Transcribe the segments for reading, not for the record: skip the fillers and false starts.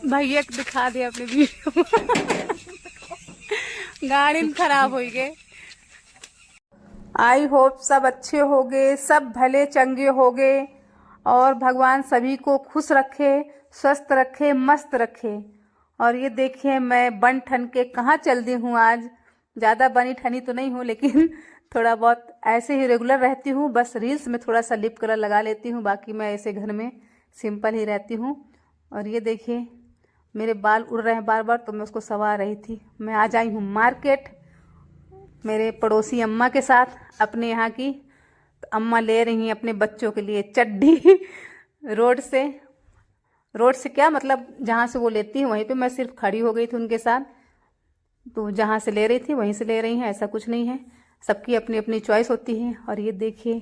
भैया को दिखा दे अपने वीडियो गाड़ी में खराब हो गए। आई होप सब अच्छे हो गए, सब भले चंगे हो गए और भगवान सभी को खुश रखे, स्वस्थ रखे, मस्त रखे। और ये देखिए मैं बन ठन के कहाँ चल दी हूँ आज। ज़्यादा बनी ठनी तो नहीं हूँ लेकिन थोड़ा बहुत ऐसे ही रेगुलर रहती हूँ। बस रील्स में थोड़ा सा लिप कलर लगा लेती हूँ, बाकी मैं ऐसे घर में सिंपल ही रहती हूँ। और ये देखिए मेरे बाल उड़ रहे हैं बार बार, तो मैं उसको संवार रही थी। मैं आज आई हूँ मार्केट मेरे पड़ोसी अम्मा के साथ अपने यहाँ की। तो अम्मा ले रही हैं अपने बच्चों के लिए चड्डी रोड से क्या मतलब जहाँ से वो लेती हैं वहीं पे मैं सिर्फ खड़ी हो गई थी उनके साथ। तो जहाँ से ले रही थी वहीं से ले रही हैं, ऐसा कुछ नहीं है, सबकी अपनी अपनी चॉइस होती है। और ये देखिए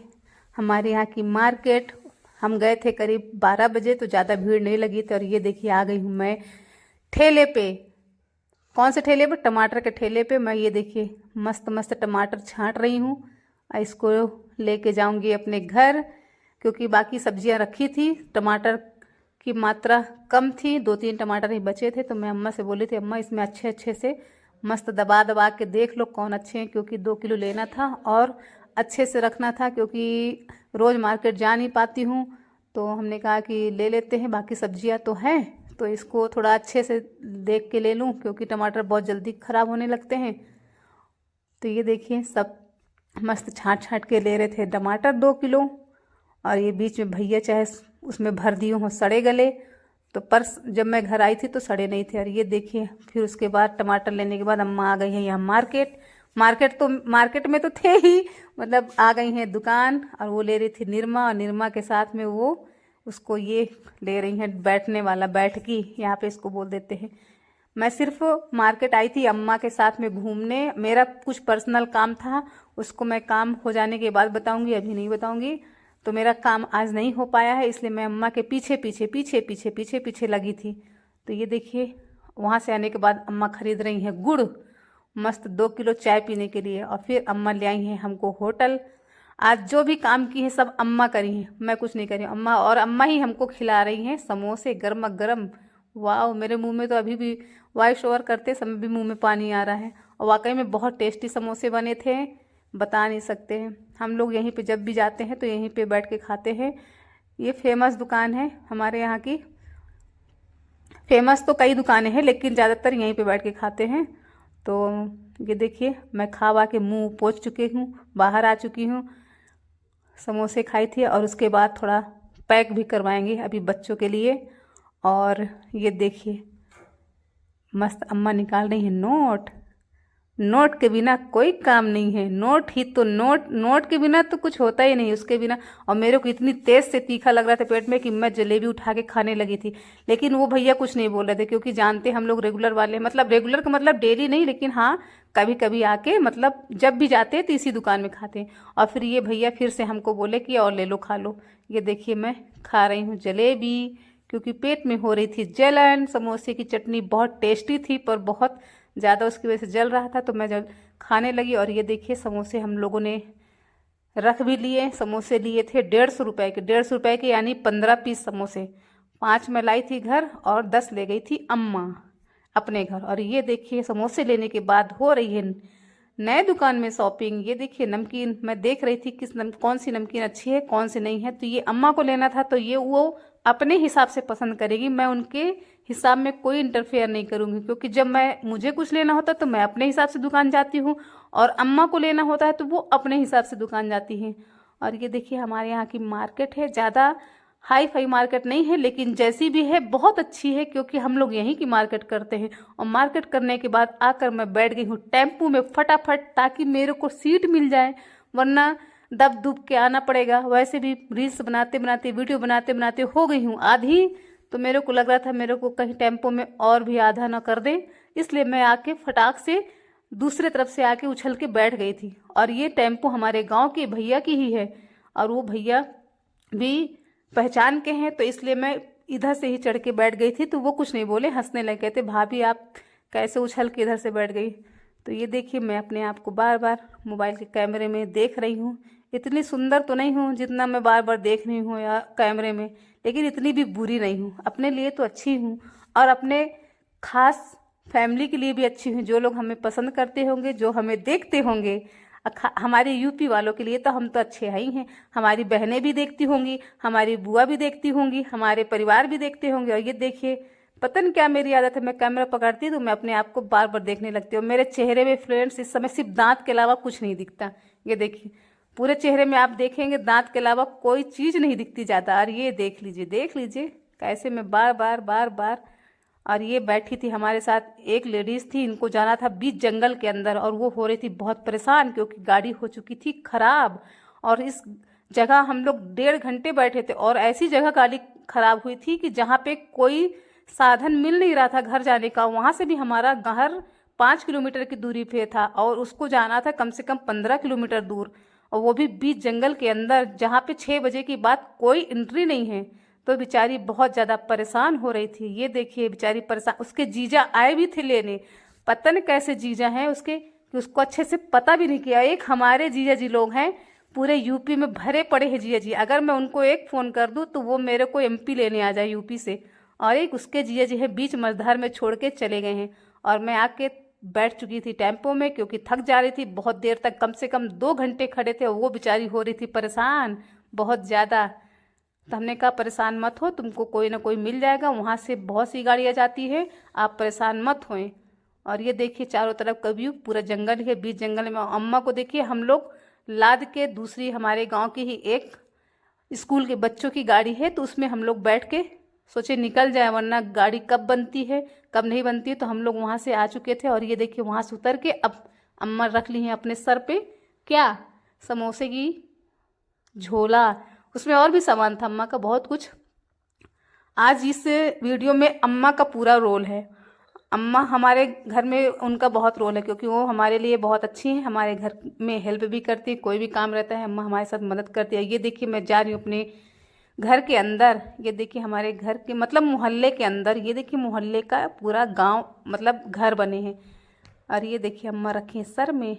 हमारे यहाँ की मार्केट, हम गए थे करीब 12 बजे, तो ज़्यादा भीड़ नहीं लगी थी। और ये देखिए आ गई हूँ मैं ठेले पे। कौन से ठेले पे? टमाटर के ठेले पे। मैं ये देखिए मस्त मस्त टमाटर छांट रही हूँ, इसको लेके जाऊंगी अपने घर, क्योंकि बाकी सब्जियां रखी थी, टमाटर की मात्रा कम थी, 2-3 टमाटर ही बचे थे। तो मैं अम्मा से बोली थी अम्मा इसमें अच्छे अच्छे से मस्त दबा दबा के देख लो कौन अच्छे हैं, क्योंकि 2 किलो लेना था और अच्छे से रखना था, क्योंकि रोज़ मार्केट जा नहीं पाती हूँ। तो हमने कहा कि ले लेते हैं, बाकी सब्जियां तो हैं तो इसको थोड़ा अच्छे से देख के ले लूँ, क्योंकि टमाटर बहुत जल्दी ख़राब होने लगते हैं। तो ये देखिए सब मस्त छाँट छाँट के ले रहे थे टमाटर 2 किलो। और ये बीच में भैया चाहे उसमें भर दिए हों सड़े गले, तो पर्स जब मैं घर आई थी तो सड़े नहीं थे। और ये देखिए फिर उसके बाद टमाटर लेने के बाद अम्मा आ गई हैं यहाँ मार्केट में तो थे ही, मतलब आ गई हैं दुकान। और वो ले रही थी निरमा, और निरमा के साथ में वो उसको ये ले रही हैं बैठने वाला, बैठकी यहाँ पे इसको बोल देते हैं। मैं सिर्फ मार्केट आई थी अम्मा के साथ में घूमने, मेरा कुछ पर्सनल काम था, उसको मैं काम हो जाने के बाद बताऊंगी, अभी नहीं बताऊंगी। तो मेरा काम आज नहीं हो पाया है, इसलिए मैं अम्मा के पीछे पीछे पीछे पीछे पीछे पीछे लगी थी। तो ये देखिए वहाँ से आने के बाद अम्मा खरीद रही हैं गुड़, मस्त 2 किलो चाय पीने के लिए। और फिर अम्मा ले आई हैं हमको होटल। आज जो भी काम की है सब अम्मा करी हैं, मैं कुछ नहीं करी अम्मा, और अम्मा ही हमको खिला रही हैं समोसे गर्मा गर्म। वाह, मेरे मुंह में तो अभी भी वॉइस ओवर करते समय भी मुंह में पानी आ रहा है। और वाकई में बहुत टेस्टी समोसे बने थे, बता नहीं सकते हैं। हम लोग यहीं पे जब भी जाते हैं तो यहीं पे बैठ के खाते हैं। ये फेमस दुकान है हमारे यहाँ की, फेमस तो कई दुकानें हैं लेकिन ज़्यादातर यहीं पे बैठ के खाते हैं। तो ये देखिए मैं खा वा के मुँह पोंछ चुकी हूँ, बाहर आ चुकी हूँ। समोसे खाई थी और उसके बाद थोड़ा पैक भी करवाएंगे अभी बच्चों के लिए। और ये देखिए मस्त अम्मा निकाल रही है नोट। नोट के बिना कोई काम नहीं है, नोट ही तो नोट के बिना तो कुछ होता ही नहीं, उसके बिना। और मेरे को इतनी तेज से तीखा लग रहा था पेट में कि मैं जलेबी उठा के खाने लगी थी, लेकिन वो भैया कुछ नहीं बोल रहे थे, क्योंकि जानते हम लोग रेगुलर वाले, मतलब रेगुलर का मतलब डेली नहीं, लेकिन हाँ कभी कभी आके, मतलब जब भी जाते हैं तो इसी दुकान में खाते हैं। और फिर ये भैया फिर से हमको बोले कि और ले लो खा लो। ये देखिए मैं खा रही हूँ जलेबी, क्योंकि पेट में हो रही थी जलन। समोसे की चटनी बहुत टेस्टी थी पर बहुत ज़्यादा उसकी वजह से जल रहा था, तो मैं जब खाने लगी। और ये देखिए समोसे हम लोगों ने रख भी लिए। समोसे लिए थे 150 रुपये के, 150 रुपये के यानी 15 पीस समोसे। 5 मैं लाई थी घर और 10 ले गई थी अम्मा अपने घर। और ये देखिए समोसे लेने के बाद हो रही है नए दुकान में शॉपिंग। ये देखिए नमकीन मैं देख रही थी कौन सी नमकीन अच्छी है कौन सी नहीं है। तो ये अम्मा को लेना था, तो ये वो अपने हिसाब से पसंद करेगी, मैं उनके हिसाब में कोई इंटरफेयर नहीं करूँगी, क्योंकि जब मुझे कुछ लेना होता तो मैं अपने हिसाब से दुकान जाती हूँ, और अम्मा को लेना होता है तो वो अपने हिसाब से दुकान जाती हैं। और ये देखिए हमारे यहाँ की मार्केट है, ज़्यादा हाई फाई मार्केट नहीं है, लेकिन जैसी भी है बहुत अच्छी है, क्योंकि हम लोग यहीं की मार्केट करते हैं। और मार्केट करने के बाद आकर मैं बैठ गई हूँ टेम्पू में फटाफट, ताकि मेरे को सीट मिल जाए, वरना दब दुब के आना पड़ेगा। वैसे भी रील्स बनाते बनाते वीडियो बनाते बनाते हो गई हूँ आधी, तो मेरे को लग रहा था मेरे को कहीं टेम्पो में और भी आधा ना कर दे, इसलिए मैं आके फटाक से दूसरे तरफ से आके उछल के बैठ गई थी। और ये टेम्पो हमारे गांव के भैया की ही है, और वो भैया भी पहचान के हैं, तो इसलिए मैं इधर से ही चढ़ के बैठ गई थी। तो वो कुछ नहीं बोले, हंसने लगे, कहते भाभी आप कैसे उछल के इधर से बैठ गई। तो ये देखिए मैं अपने आप को बार बार मोबाइल के कैमरे में देख रही हूँ। इतनी सुंदर तो नहीं हूँ जितना मैं बार बार देख रही हूँ या कैमरे में, लेकिन इतनी भी बुरी नहीं हूँ, अपने लिए तो अच्छी हूँ और अपने खास फैमिली के लिए भी अच्छी हूँ। जो लोग हमें पसंद करते होंगे, जो हमें देखते होंगे, हमारे यूपी वालों के लिए तो हम तो अच्छे ही हैं। हमारी बहनें भी देखती होंगी, हमारी बुआ भी देखती होंगी, हमारे परिवार भी देखते होंगे। और ये देखिए, पता नहीं क्या मेरी आदत है, मैं कैमरा पकड़ती हूँ तो मैं अपने आप को बार बार देखने लगती हूँ। मेरे चेहरे में फ्रेंड्स इस समय सिर्फ दांत के अलावा कुछ नहीं दिखता। ये देखिए, पूरे चेहरे में आप देखेंगे दांत के अलावा कोई चीज़ नहीं दिखती ज़्यादा। और ये देख लीजिए कैसे मैं बार बार बार बार। और ये बैठी थी हमारे साथ एक लेडीज़ थी, इनको जाना था बीच जंगल के अंदर और वो हो रही थी बहुत परेशान क्योंकि गाड़ी हो चुकी थी खराब। और इस जगह हम लोग 1.5 घंटे बैठे थे और ऐसी जगह गाड़ी खराब हुई थी कि जहाँ पे कोई साधन मिल नहीं रहा था घर जाने का। वहाँ से भी हमारा घर 5 किलोमीटर की दूरी पे था और उसको जाना था कम से कम 15 किलोमीटर दूर, और वो भी बीच जंगल के अंदर जहाँ पे 6 बजे की बात कोई एंट्री नहीं है। तो बेचारी बहुत ज़्यादा परेशान हो रही थी। ये देखिए बेचारी परेशान, उसके जीजा आए भी थे लेने, पता नहीं कैसे जीजा हैं उसके कि उसको अच्छे से पता भी नहीं किया। एक हमारे जीजा जी लोग हैं, पूरे यूपी में भरे पड़े हैं जीजा जी, अगर मैं उनको एक फ़ोन कर दूँ तो वो मेरे को एमपी लेने आ जाए यूपी से। और एक उसके जीजा जी है बीच मझधार में छोड़ के चले गए हैं। और मैं आके बैठ चुकी थी टेम्पो में क्योंकि थक जा रही थी बहुत देर तक, कम से कम 2 घंटे खड़े थे और वो बेचारी हो रही थी परेशान बहुत ज़्यादा। तो हमने कहा परेशान मत हो, तुमको कोई ना कोई मिल जाएगा, वहाँ से बहुत सी गाड़ियाँ जाती है, आप परेशान मत होएं। और ये देखिए चारों तरफ का व्यू, पूरा जंगल है, बीच जंगल में अम्मा को देखिए हम लोग लाद के, दूसरी हमारे गांव की ही एक स्कूल के बच्चों की गाड़ी है तो उसमें हम लोग बैठ के सोचे निकल जाए, वरना गाड़ी कब बनती है कब नहीं बनती है। तो हम लोग वहाँ से आ चुके थे और ये देखिए वहाँ से उतर के अब अम्मा रख ली हैं अपने सर पे क्या, समोसे की झोला, उसमें और भी सामान था अम्मा का बहुत कुछ। आज इस वीडियो में अम्मा का पूरा रोल है। अम्मा हमारे घर में उनका बहुत रोल है क्योंकि वो हमारे लिए बहुत अच्छी हैं, हमारे घर में हेल्प भी करती है, कोई भी काम रहता है अम्मा हमारे साथ मदद करती है। ये देखिए मैं जा रही हूँ अपने घर के अंदर, ये देखिए हमारे घर के मतलब मोहल्ले के अंदर, ये देखिए मोहल्ले का पूरा गांव मतलब घर बने हैं। और ये देखिए अम्मा रखी हैं सर में